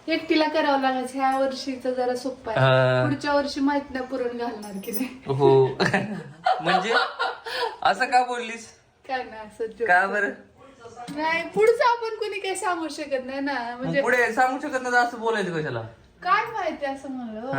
एकटीला करावं लागायचं. ह्या वर्षीच जरा सोपं आहे. पुढच्या वर्षी माहित नाही पुरण घालणार की नाही. हो म्हणजे असं का बोललीस? काय नाही असं का बरं? नाही पुढचं आपण कोणी काही सांगू शकत नाही ना. म्हणजे पुढे सांगू शकत नाही असं बोलायचं कशाला? काय माहिती असं म्हणलं.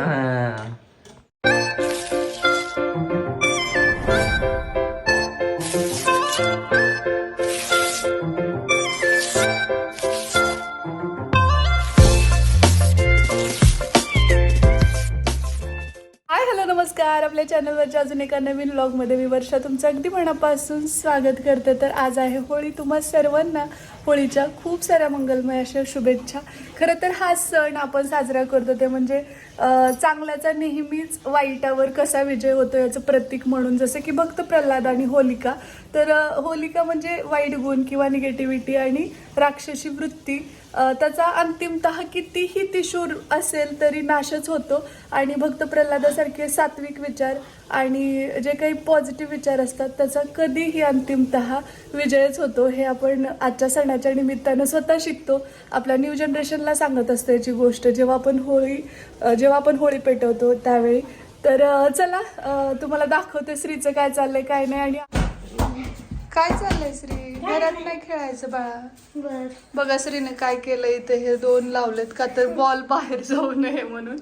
नमस्कार. आपल्या चॅनलवरच्या अजून एका नवीन व्लॉगमध्ये मी वर्षा तुमचं अगदी मनापासून स्वागत करते. तर आज आहे होळी. तुम्हा सर्वांना होळीच्या खूप साऱ्या मंगलमय अशा शुभेच्छा. खरं तर हा सण आपण साजरा करतो ते म्हणजे चांगल्याचा नेहमीच वाईटावर कसा विजय होतो याचं प्रतीक म्हणून. जसं की भक्त प्रल्हाद आणि होलिका. तर होलिका म्हणजे वाईट गुण किंवा निगेटिव्हिटी आणि राक्षसी वृत्ती, त्याचा अंतिमतः कितीही त्रिशूळ असेल तरी नाशच होतो. आणि भक्त प्रल्हादासारखे सात्विक विचार आणि जे काही पॉझिटिव्ह विचार असतात त्याचा कधीही अंतिमतः विजयच होतो. हे आपण आजच्या सणाच्या निमित्तानं स्वतः शिकतो. आपल्या न्यू जनरेशनला सांगत असतो याची गोष्ट जेव्हा आपण होळी पेटवतो त्यावेळी. तर चला तुम्हाला दाखवते श्रीचं काय चाललंय काय नाही. आणि काय चाललंय श्री? घरात नाही खेळायचं बाळा. बघा श्रीने काय केलंय इथे. हे दोन लावलेत का तर बॉल बाहेर जाऊ नये म्हणून.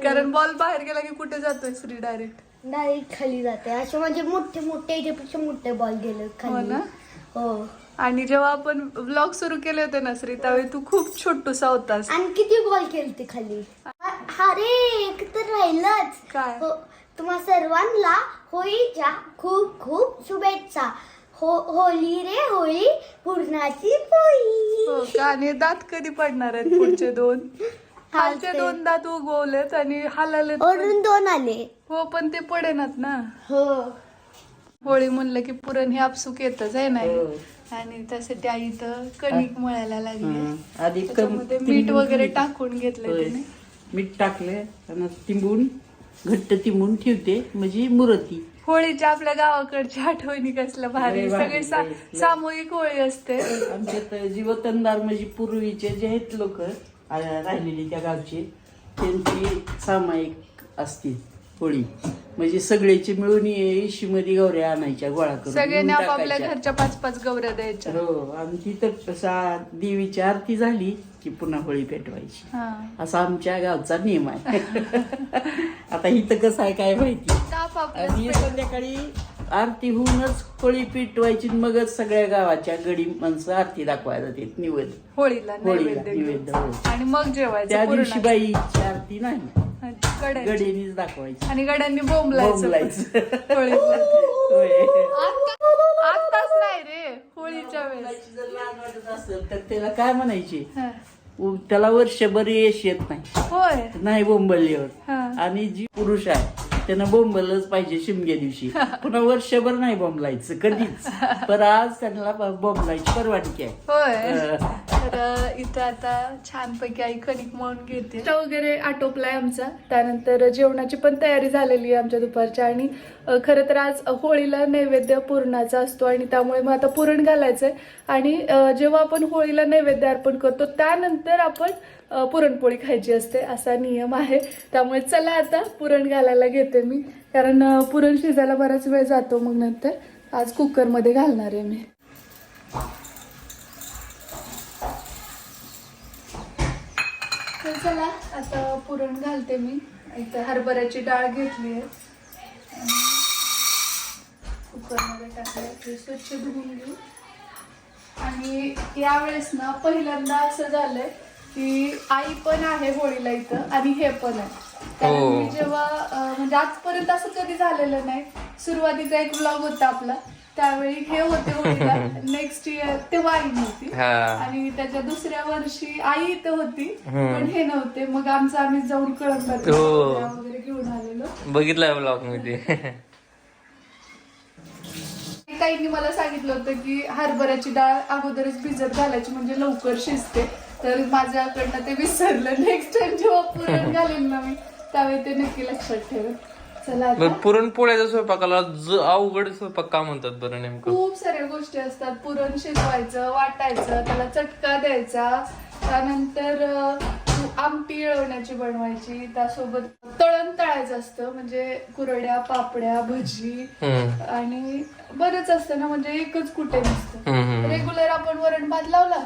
कारण बॉल बाहेर गेला की कुठे जातोय श्री? डायरेक्ट खाली जाते. असे म्हणजे मोठे याच्यापेक्षा मोठे बॉल गेले खाली ना. हो. आणि जेव्हा आपण व्लॉग सुरू केले होते ना श्री त्यावेळी तू खूप छोटूसा होतास. आणि किती बॉल केलते खाली. अरे एक तर राहिलंच. काय? तुम्हा सर्वांना होळीच्या खूप खूप शुभेच्छा. होळी रे होळी पूर्णाची पोळी. हो का? आणि दात कधी पडणार आहेत पुढचे दोन? खालचे दोन दात उगवलेत आणि हालाले दोन आले. हो पण ते पडेनात ना. हो. होळी म्हणलं की पुरण हे आपसूक येतच आहे नाही. आणि त्यासाठी आई इथं कणिक मळायला लागली. आधी त्याच्यामध्ये मीठ वगैरे टाकून घेतलंय तिने. मीठ टाकले आणि तिंबून घट्ट तिंबून ठेवते म्हणजे मुरती. होळीच्या आपल्या गावाकडच्या आठवणी कसल्या भारी. सगळे सामूहिक होळी असते आमच्यात. जीवतनदार म्हणजे पूर्वीचे जे आहेत लोक राहिलेले त्या गावचे त्यांची सामायिक असते होळी. म्हणजे सगळ्याची मिळून इशीमध्ये गौऱ्या आणायच्या गोळा करून सगळ्यांनी आपापल्या घरच्या 5-5 गौऱ्या द्यायच्या. हो. आमची तर देवीची आरती झाली की पुन्हा होळी पेटवायची. असा आमच्या गावचा नियम आहे. आता इथं कसं आहे काय माहिती. आणि संध्याकाळी आरती होऊनच होळी पेटवायची मगच सगळ्या गावाच्या गडी माणसं आरती दाखवायला जाते निवेद होळीला नैवेद्य. आणि मग जेवायचं. त्या दिवशी बाईची आरती नाही गडीनीच दाखवायची. आणि गड्यांनी बोंबलायचं. आताच नाही रे होळीच्या वेळेस. जर लहान वाटत असेल तर त्याला काय म्हणायचे? त्याला वर्षभर यश येत नाही. होय नाही बोंबलल्यावर. आणि जी पुरुष आहे त्यानं बोंबलच पाहिजे शिमग्या दिवशी. पुन्हा वर्षभर नाही बोंबलायचं कधीच. पण आज त्यांना बोंबलायची परवानगी आहे. होय. तर इथं आता छानपैकी आई कणिक मळून घेते. वगैरे आटोपलाय आमचा. त्यानंतर जेवणाची पण तयारी झालेली आहे आमच्या दुपारच्या. आणि खरं तर आज होळीला नैवेद्य पुरणाचा असतो आणि त्यामुळे मग आता पुरण घालायचंय. आणि जेव्हा आपण होळीला नैवेद्य अर्पण करतो त्यानंतर आपण पुरणपोळी खायची असते असा नियम आहे. त्यामुळे चला आता पुरण घालायला घेते मी. कारण पुरण शिजायला बराच वेळ जातो. मग नंतर आज कुकरमध्ये घालणार आहे मी. तर चला आता पुरण घालते मी. इथं हरभऱ्याची डाळ घेतली आहे. कुकरमध्ये टाकले स्वच्छ धुवून घेऊ. आणि यावेळेस ना पहिल्यांदा असं झालंय की आई पण आहे होळीला इथं आणि हे पण आहे. कारण मी जेव्हा म्हणजे आजपर्यंत असं कधी झालेलं नाही. सुरुवातीचा एक व्लॉग होता आपला त्यावेळी हे होते होळीला. नेक्स्ट इयर तेव्हा आई नव्हती. आणि त्याच्या दुसऱ्या वर्षी आई इथं होती पण हे नव्हते. मग आम्ही जाऊन कळंबात वगैरे घेऊन आलेलो. बघितलंय ब्लॉग मध्ये. ताईंनी मला सांगितलं होतं की हरभऱ्याची डाळ अगोदरच भिजत घालायची म्हणजे लवकर शिजते. तर माझ्याकडनं ते विसरलं. नेक्स्ट टाइम जेव्हा पुरण घालेल ना मी त्यावेळी ते नक्की लक्षात ठेवेल. चला पुरणपोळ्याच्या स्वयंपाकाला अवघड स्वयंपाक का म्हणतात बरं नेमकं? खूप साऱ्या गोष्टी असतात. पुरण शिजवायचं, वाटायचं, त्याला चटका द्यायचा, त्यानंतर आमटी येळवण्याची बनवायची, त्यासोबत तळण तळायचं असतं, म्हणजे कुरड्या, पापड्या, भजी आणि बरंच असतं ना, म्हणजे एकच कुठे नसतं. रेग्युलर आपण वरण भात लावला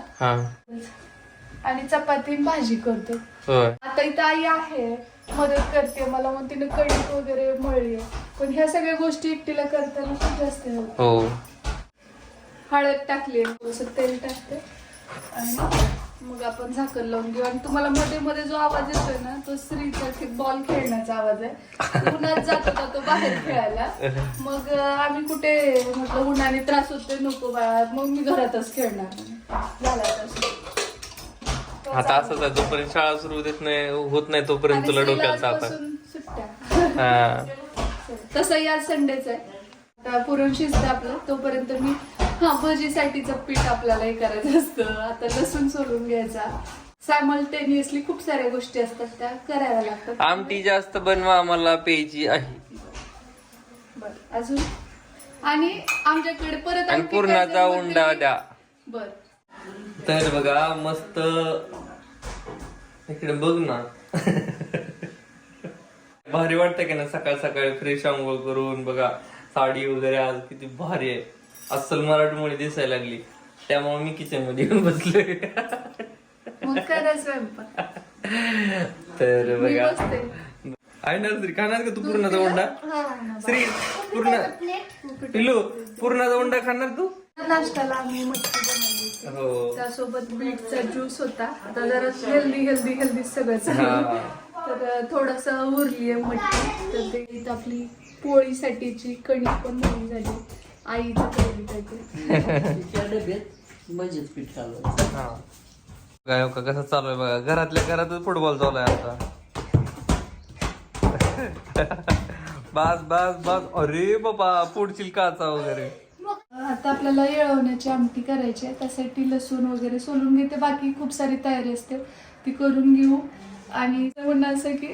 आणि चपाती भाजी करतो. आता इथं आई आहे, मदत करते मला, मग तिने कणिक वगैरे मळली, पण ह्या सगळ्या गोष्टी एकटीला करताना खूप जास्त हळद टाकली, तेल टाकते आणि मग आपण झाकण लावून घेऊ. आणि तुम्हाला मध्ये मध्ये जो आवाज येतोय ना, तो श्रीचा बॉल खेळण्याचा आवाज आहे. उन्हात जात होता तो बाहेर खेळायला, मग आम्ही कुठे म्हटलं उन्हाने त्रास होतोय, नको बाळा, मग मी घरातच खेळणार. झाला आता असंच आहे, जोपर्यंत शाळा सुरू होत नाही तोपर्यंत तुला डोक्याला ताप आहे. सुट्ट्या तसं या संडेच आहे. आता पुरण शिजतं आपलं, तोपर्यंत मी भजीसाठीचं पीठ आपल्याला हे करायचं असतं. आता लसूण सोलून घ्यायचा, सायमल्टेनियसली खूप साऱ्या गोष्टी असतात त्या कराव्या लागतात. आमटी जास्त बनवा आम्हाला प्यायची आहे. बर अजून आणि आमच्याकडे परत आणि पुरणाचा उंडा द्या. बर तर बघा मस्त इकडे बघ ना. भारी वाटतं की ना सकाळ सकाळी फ्रेश आंघोळ करून. बघा साडी वगैरे आज किती भारी आहे, अस्सल मराठमोळी दिसायला लागली, त्यामुळे मी किचन मध्ये येऊन बसलोय. मग करा स्वयंपाक. तर मी बघा बसते. आहे ना श्री, खाणार का तू पुरणाचा उंडा? श्री पूर्ण पिल्लू पुरणाचा उंडा खाणार तू? नाश्त्याला आम्ही मटकी बनवली, हो. त्यासोबत बीटचा ज्यूस होता. आता जरा हेल्दी सगळंच आहे. तर थोडस उरली आहे मटकी, तर ते आपली पोळीसाठीची कणिक पण बनवून झाली. आईच्या डब्यात भजीच पीठ घालवायचं. काय का कसं चालू आहे बघा, घरातल्या घरातच फुटबॉल चालू आहे आता. बास बास बास, अरे बाबा पुढची काचा वगैरे. आता आपल्याला येळवण्याची आमटी करायची आहे, त्यासाठी लसूण वगैरे सोलून घेते. बाकी खूप सारी तयारी असते, ती करून घेऊ. आणि म्हणणं असं की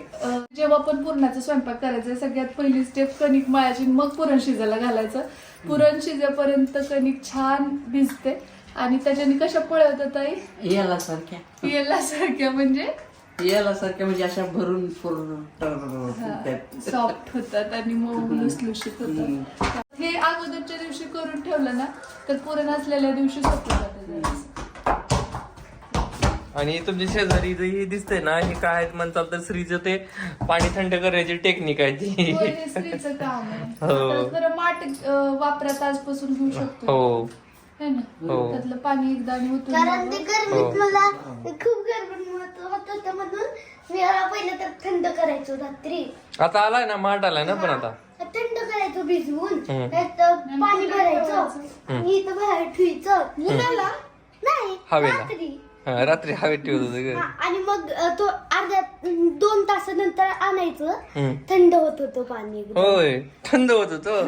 जेव्हा पण पुरणाचा स्वयंपाक करायचा, सगळ्यात पहिली स्टेप कणिक मळायची, मग पुरण शिजायला घालायचं. पुरण शिजेपर्यंत कणिक छान भिजते आणि त्याच्याने कशा पळवतात आई? याला सारख्या म्हणजे अशा भरून सॉफ्ट होतात आणि मऊ लुसलुशीत होतात. हे अगोदरच्या दिवशी करून ठेवलं ना, तर पुरण असलेल्या दिवशी सोपं जातं. आणि तुमच्या शेजारी जे दिसतंय ना, हे काय म्हणतात तर श्रीचं ते पाणी थंड करायची टेक्निक आहे ती. हे स्त्रीचं काम आहे. खरं माठ वापरात आजपासून घेऊ शकतो. हो है ना, त्यातलं पाणी एकदा आणि होतं. कारण ते गरमीत मला खूप गरमी होत होतं, म्हणून मी पहिलं तर थंड करायचो रात्री. आता आलाय ना, माठ आलाय ना, पण आता थंड करायचो भिजवून, त्यात पाणी भरायचं आणि इथं बाहेर ठेवायचं मुलाला नाही रात्री. रात्री हवेत ठेवत होतं. आणि मग तो अर्ध्या 2 तासानंतर आणायचं, थंड होत होतं पाणी. होय, थंड होत होतं.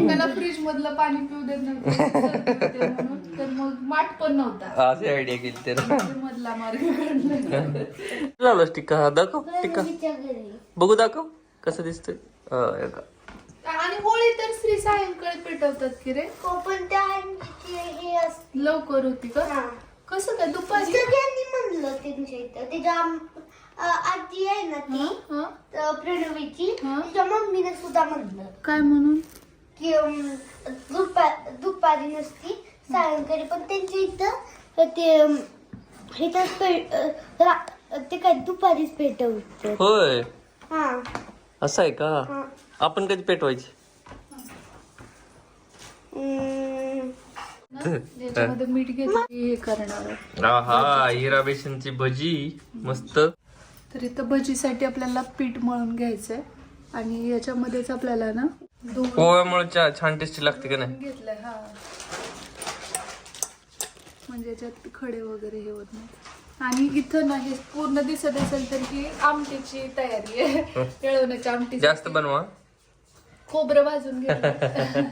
त्याला फ्रीज मधलं पाणी पिऊ देत नव्हतं म्हणून, तर मग माठ पण नव्हता. अशी आयडिया केली तर मधला मार्ग काढला. लावलास टिक्का? दाखव टिक्का, बघू दाखव कसं दिसतंय. आणि होळी तर स्त्री सायंकाळी पेटवतात की रे? पण त्या हे असते लवकर होती का? कसं काय दुपारी? सगळ्यांनी म्हणलं त्यांच्या इथं. त्याच्या आजी आहे ना ती प्रणवीची, तिच्या मम्मीने सुद्धा म्हणलं. काय म्हणून? की दुपारी नसती, सायंकाळी. पण त्यांच्या इथं ते काय दुपारीच पेटवतात. होय, हा असं आहे का? आपण कधी पेटवायची? याच्यामध्ये मीठ घेतलं हे करणार. हा, हिरा बेसनची भजी मस्त. तर इथं भजीसाठी आपल्याला पीठ मळून घ्यायचंय आणि याच्यामध्येच आपल्याला ना पोह्यामुळे छान टेस्टी लागते का नाही? घेतलंय. हा, म्हणजे याच्यात खडे वगैरे हे होत नाही. आणि इथं ना हे पूर्ण दिसत असेल तर ही आमटीची तयारी आहे. येळवण्याची आमटी जास्त बनवा. खोबरं भाजून घेतलं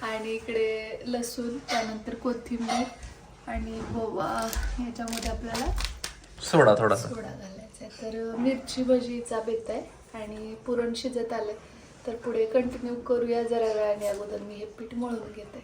आणि इकडे लसूण, त्यानंतर कोथिंबीर आणि ओवा. याच्यामध्ये आपल्याला सोडा थोडासा घालायचा आहे. तर मिरची भजीचा बेत आहे आणि पुरण शिजत आलंय. तर पुढे कंटिन्यू करूया जरा वेळाने. अगोदर मी हे पीठ मळून घेते.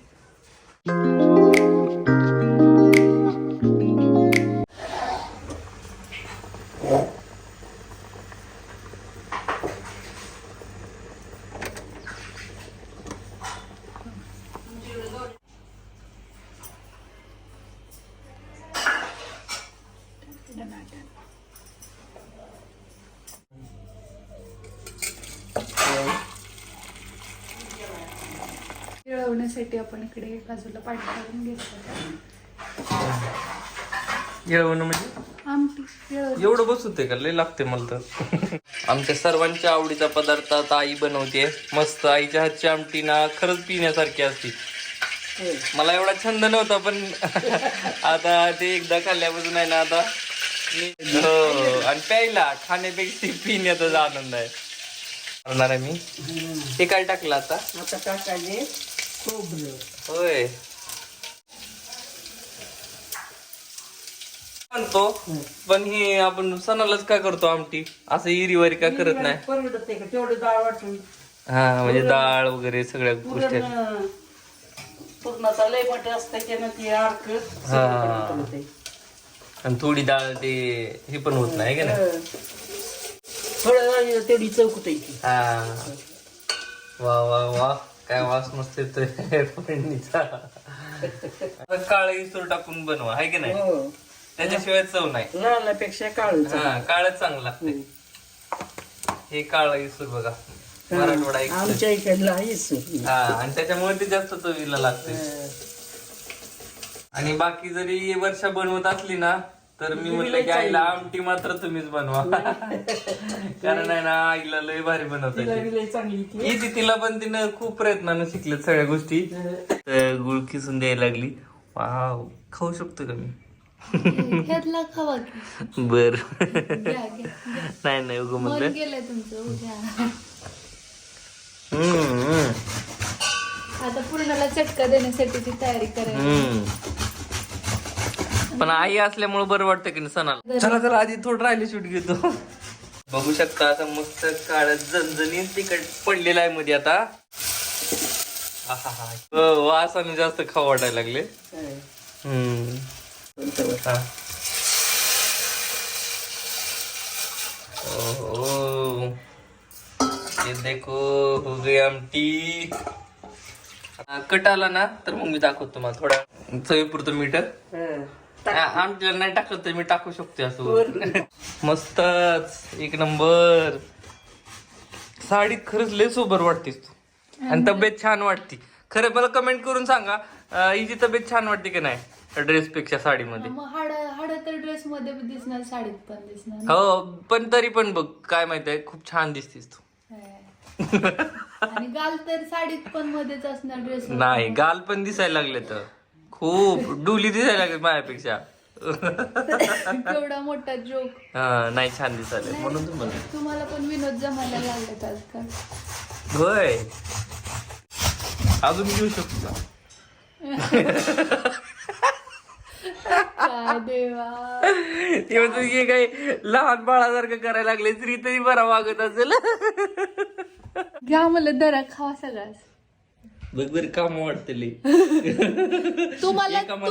धनाटन. येळवण्यासाठी आपण इकडे बाजूला पाणी काढून घेतलं. येळवणं म्हणजे आमटी एवढं बसवते का? लय लागते मला तर. आमच्या सर्वांच्या आवडीचा पदार्थ आता आई बनवते मस्त. आईच्या हातची आमटी ना खरंच पिण्यासारखी असते. मला एवढा छंद नव्हता पण आता ते एकदा खाल्ल्यापासून आहे ना आता हो. आणि प्यायला खाण्यापेक्षा पिण्याचाच आनंद आहे. करणार आहे मी. ते काय टाकलं आता? आता टाकायचे खोबरं. होय म्हणतो पण हे आपण सणालाच का करतो आमटी? असं इरीवारी का करत नाही? परवडत का तेवढं डाळ वाटून. हा म्हणजे डाळ वगैरे सगळ्या गोष्टी आहेत. पूर्णाचा लय मोठे असतं त्यानं ती अर्क आणि थोडी डाळ ते हे पण होत नाही का नाही? थोडं तेवढी चौकट येते. हा वा वा वा काय वास मस्त येतोय फोडणीचा. काळ इसूर टाकून बनवा आहे की नाही? हो. त्याच्याशिवाय चव नाही. लालापेक्षा काळूच. हा काळच चांगलं लागते. हे काळ इसूर बघा मराठवाडा एक. आमच्या इकडला आहेच. हा आणि त्याच्यामुळे ते जास्त चवीला लागते. आणि बाकी जरी वर्षा बनवत असली ना तर मी म्हटलं की आईला आमटी मात्र तुम्हीच बनवा. कारण आहे ना आईला लय भारी बनवता चांगली येते तिला. पण तिनं खूप प्रयत्नानं शिकलेत सगळ्या गोष्टी. तर गुळ किसून द्यायला लागली. वाव खाऊ शकतो का मी? ह्यातला खावा की. बर घ्या. नाही नाही उगं मन म्हणलं. गेलंय तुमचं. घ्या. आता पूर्णाला चटका देण्यासाठीची तयारी करायची. पण आई असल्यामुळे बरं वाटतं की नाही सणाला. चला चला आधी थोडं राहिले शूट घेतो. बघू शकता आता मस्त काळ्या झणझणीत तिखट पडलेला आहे मध्ये आता. वासाने जास्त खाऊ वाटायला लागले. ओहो ये देखो हो गई आमटी. कट आला ना तर मग मी दाखवतो तुम्हाला थोडा चवीपुरतं मीठ. आमटीला नाही टाकलं तर मी टाकू शकते असं. मस्तच एक नंबर. साडीत खरंच लय सोबर वाटतेस तू आणि तब्येत छान वाटते. खरं मला कमेंट करून सांगा हिची तब्येत छान वाटते की नाही ड्रेस पेक्षा साडीमध्ये. हाड तर ड्रेस मध्ये दिसणार, साडीत पण दिसणार. हो पण तरी पण बघ काय माहितीये खूप छान दिसतीस तू. आणि गाल तर साडीत पण मध्येच असणार ड्रेस. नाही गाल पण दिसायला लागले तर खूप डुली दिसायला लागले माझ्यापेक्षा. केवढा मोठा जोक. हा नाही छान दिसायला म्हणून तुम्हाला. तुम्हाला पण विनोद जमायला लागलेत आजकाल. होय अजून घेऊ शकतो का? काय देवा. तेव्हा तुझी काही लहान बाळासारखं करायला लागले. स्त्री तरी बरा वागत असेल. घ्या मला दरा खावा सगळ्याच. बघ बरं काम वाटतले. तुम्हाला काम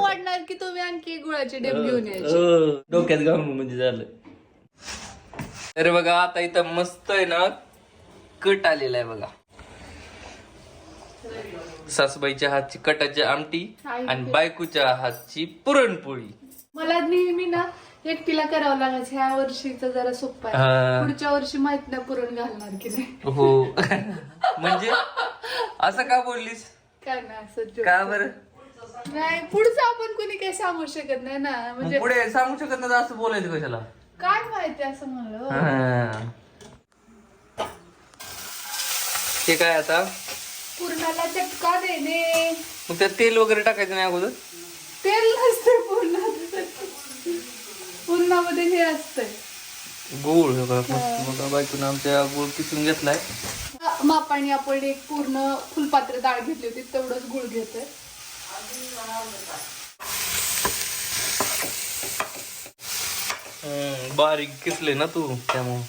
वाढणार की तुम्ही आणखी गुळाची डेब घेऊन यायची. डोक्यात घालून म्हणजे झालं. अरे बघा आता इथं मस्त आहे ना कट आलेला आहे बघा. सासूबाईच्या हातची कटाची आमटी आणि बायकोच्या हातची पुरणपोळी. मला नेहमी ना एकटीला करावं लागायचं. ह्या वर्षीचं जरा सोपं आहे. पुढच्या वर्षी माहित नाही पुरण घालणार की नाही. हो म्हणजे असं का बोललीस? काय ना असं का बरं? नाही पुढचं आपण कोणी काही सांगू शकत नाही ना. म्हणजे पुढे सांगू शकत नाही असं बोलायचं कशाला? काय माहिती असं म्हणलं. ते काय आता पूर्णाला चटका देणे. मग त्यात तेल वगैरे टाकायचं नाही अगोदर? तेल नसते पूर्णात. पूर्णामध्ये हे असतंय गुळ. बघा बायकोनं आमच्या गुळ किसून घेतलाय. मापाने आपण एक पूर्ण फुलपात्र डाळ घेतली होती तेवढंच गुळ घेतोय. बारीक किसले ना तू त्यामुळे.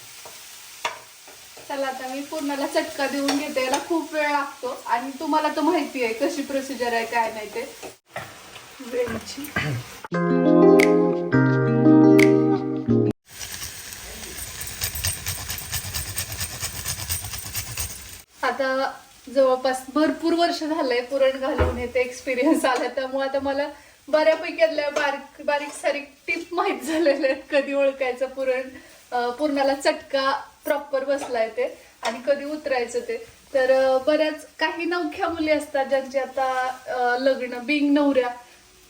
चला आता मी पूर्णाला चटका देऊन घेते. याला खूप वेळ लागतो आणि तुम्हाला तर माहिती आहे कशी प्रोसिजर आहे काय नाही ते. वेळची आता जवळपास भरपूर वर्ष झालंय पुरण घालून येते. एक्सपिरियन्स आला त्यामुळे आता मला बऱ्यापैकी बारीक बारीक सारीक टिप माहित झालेले आहेत. कधी ओळखायचं पुरणाला चटका प्रॉपर बसलाय ते आणि कधी उतरायचं ते. तर बऱ्याच काही नवख्या मुली असतात ज्यांचे आता लग्न बिंग नवऱ्या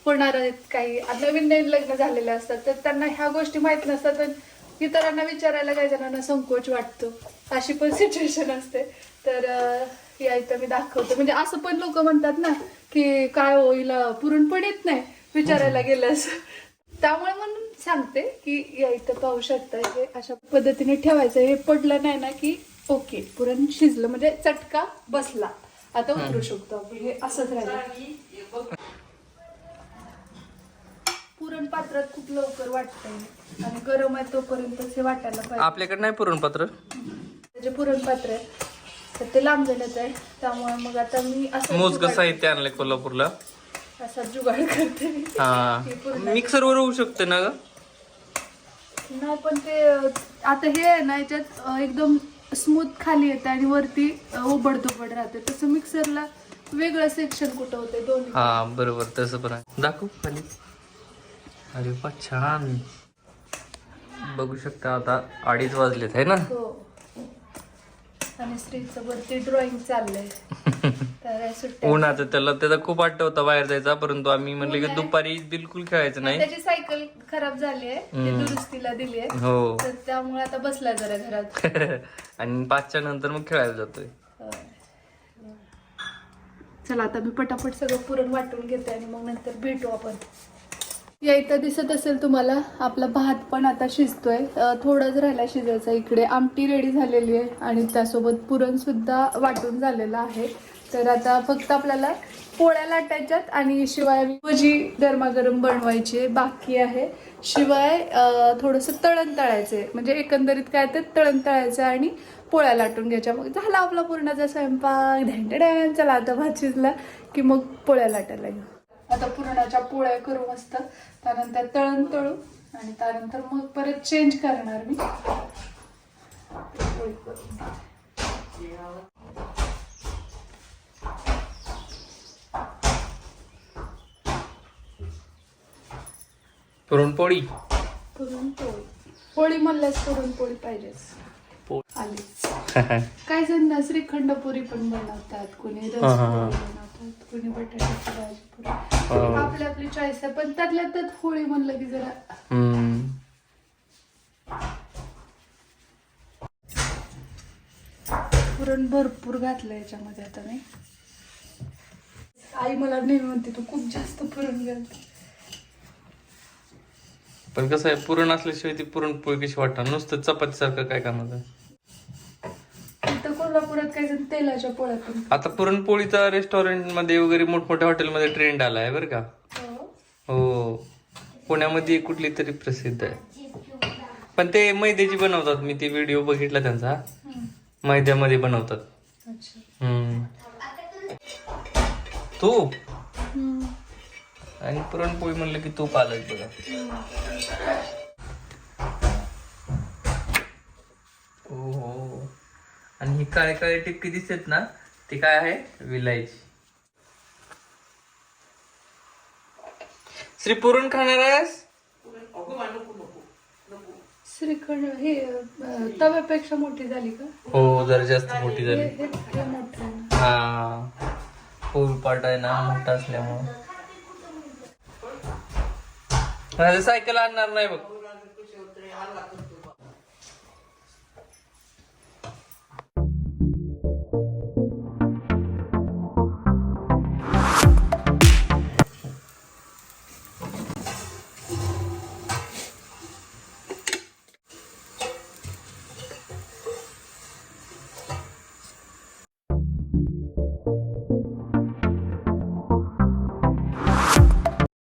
होणार आहेत, काही नवीन नवीन लग्न झालेले असतात, तर त्यांना ह्या गोष्टी माहित नसतात आणि इतरांना विचारायला काही जणांना संकोच वाटतो. अशी पण सिच्युएशन असते. तर या इथं मी दाखवतो. म्हणजे असं पण लोक म्हणतात ना की काय होईल पुरण पण येत नाही विचारायला गेलं असं. त्यामुळे म्हणून सांगते की या इथं पाहू शकता हे अशा पद्धतीने ठेवायचं. हे पडलं नाही ना की ओके पुरण शिजलं, म्हणजे चटका बसला, आता उतरू शकतो आपण. हे असंच राहिलं. पुरण पात्रात खूप लवकर वाटतंय आणि गरम आहे तोपर्यंत हे वाटायला पाहिजे. आपल्याकडे नाही पुरणपात्र, जे पुरण पात्र आहे तर ते लांब जाण्याच आहे. त्यामुळे मग आता मी असं मोजकं साहित्य आणलंय कोल्हापूरला. असा जुगाड करते. हा मिक्सर वर होऊ शकते ना ग? नाही पण ते आता हे आहे ना याच्यात एकदम स्मूथ खाली येते आणि वरती ओबडधोबड राहते. तसं मिक्सरला वेगळं सेक्शन कुठं होते दोन्ही. हा बरोबर, तसं पण आहे. दाखव खाली. अरे वा छान. बघू शकता आता 2:30 वाजलेत आहे ना. हो. आणि श्रीचं वरती ड्रॉइंग चाललंय. तर सुट्ट्या उन्हाचं त्याला खूप आठवता बाहेर जायचा, परंतु आम्ही म्हणले की दुपारी बिलकुल खेळायचं नाही. त्याची सायकल खराब झाली आहे, ती दुरुस्तीला दिली आहे. हो. तर त्यामुळे आता बसलाय जरा घरात. आणि 5च्या नंतर मग खेळायला जातोय. चला आता मी पटापट सगळं पुरण वाटून घेते आणि मग नंतर भेटू आपण. या इथं दिसत असेल तुम्हाला आपला भात पण आता शिजतोय. थोडाच राहिला शिजायचा. इकडे आमटी रेडी झालेली आहे आणि त्यासोबत पुरण सुद्धा वाटून झालेलं आहे. तर आता फक्त आपल्याला पोळ्या लाटायच्यात आणि शिवाय भजी गरमागरम बनवायची बाकी आहे. शिवाय थोडंसं तळण तळायचे, म्हणजे एकंदरीत काय ते तळण तळायचं आणि पोळ्या लाटून घ्यायच्या. मग झाला आपला पुरणाचा स्वयंपाक. ढॅंढ. चला आता भात शिजला की मग पोळ्या लाटायला घेऊ. आता पुरणाच्या पोळ्या करू मस्त, त्यानंतर तळण तळू आणि त्यानंतर मग परत चेंज करणार मी. पुरणपोळी. पुरणपोळी. पोळी म्हणल्यास पुरणपोळी पाहिजेच. आलीच. काय जण ना श्रीखंड पुरी पण बनवतात, कोणी रसपुरी बनवतात, कोणी बटाट्याची भाजी पुरी. आपली आपली चॉईस आहे, पण त्यातल्या त्यात होळी म्हणलं की जरा पुरण भरपूर घातलं याच्यामध्ये. आता नाही आई मला नेहमी म्हणते तू खूप जास्त पुरण घालते. पण कसं आहे, पुरण असल्याशिवाय ती पुरणपोळी कशी वाटणार? नुसतं चपाती सारखं काय कामाचं? इथं कोल्हापुरात काही जण तेलाच्या पोळ्या पण. आता पुरणपोळीचा रेस्टॉरंट मध्ये वगैरे मोठमोठ्या हॉटेलमध्ये ट्रेंड आलाय बरं का. हो, पुण्यामध्ये कुठली तरी प्रसिद्ध आहे. पण ते मैद्याची बनवतात. मी ते व्हिडिओ बघितला त्यांचा, मैद्यामध्ये बनवतात. तूप आणि पुरणपोळी म्हणलं की तूप आलंच बघा. हो. आणि ही काळे काळे टिक्की दिसत ना, ती काय आहे? विलायची. श्री पुरण खाणार आहेस? श्रीखंड हे तव्यापेक्षा मोठी झाली का? हो, जरा जास्त मोठी झाली. हे मोठं आहे. हा, फुलपाट आहे ना मोठा असल्यामुळे. सायकल आणणार नाही बघ.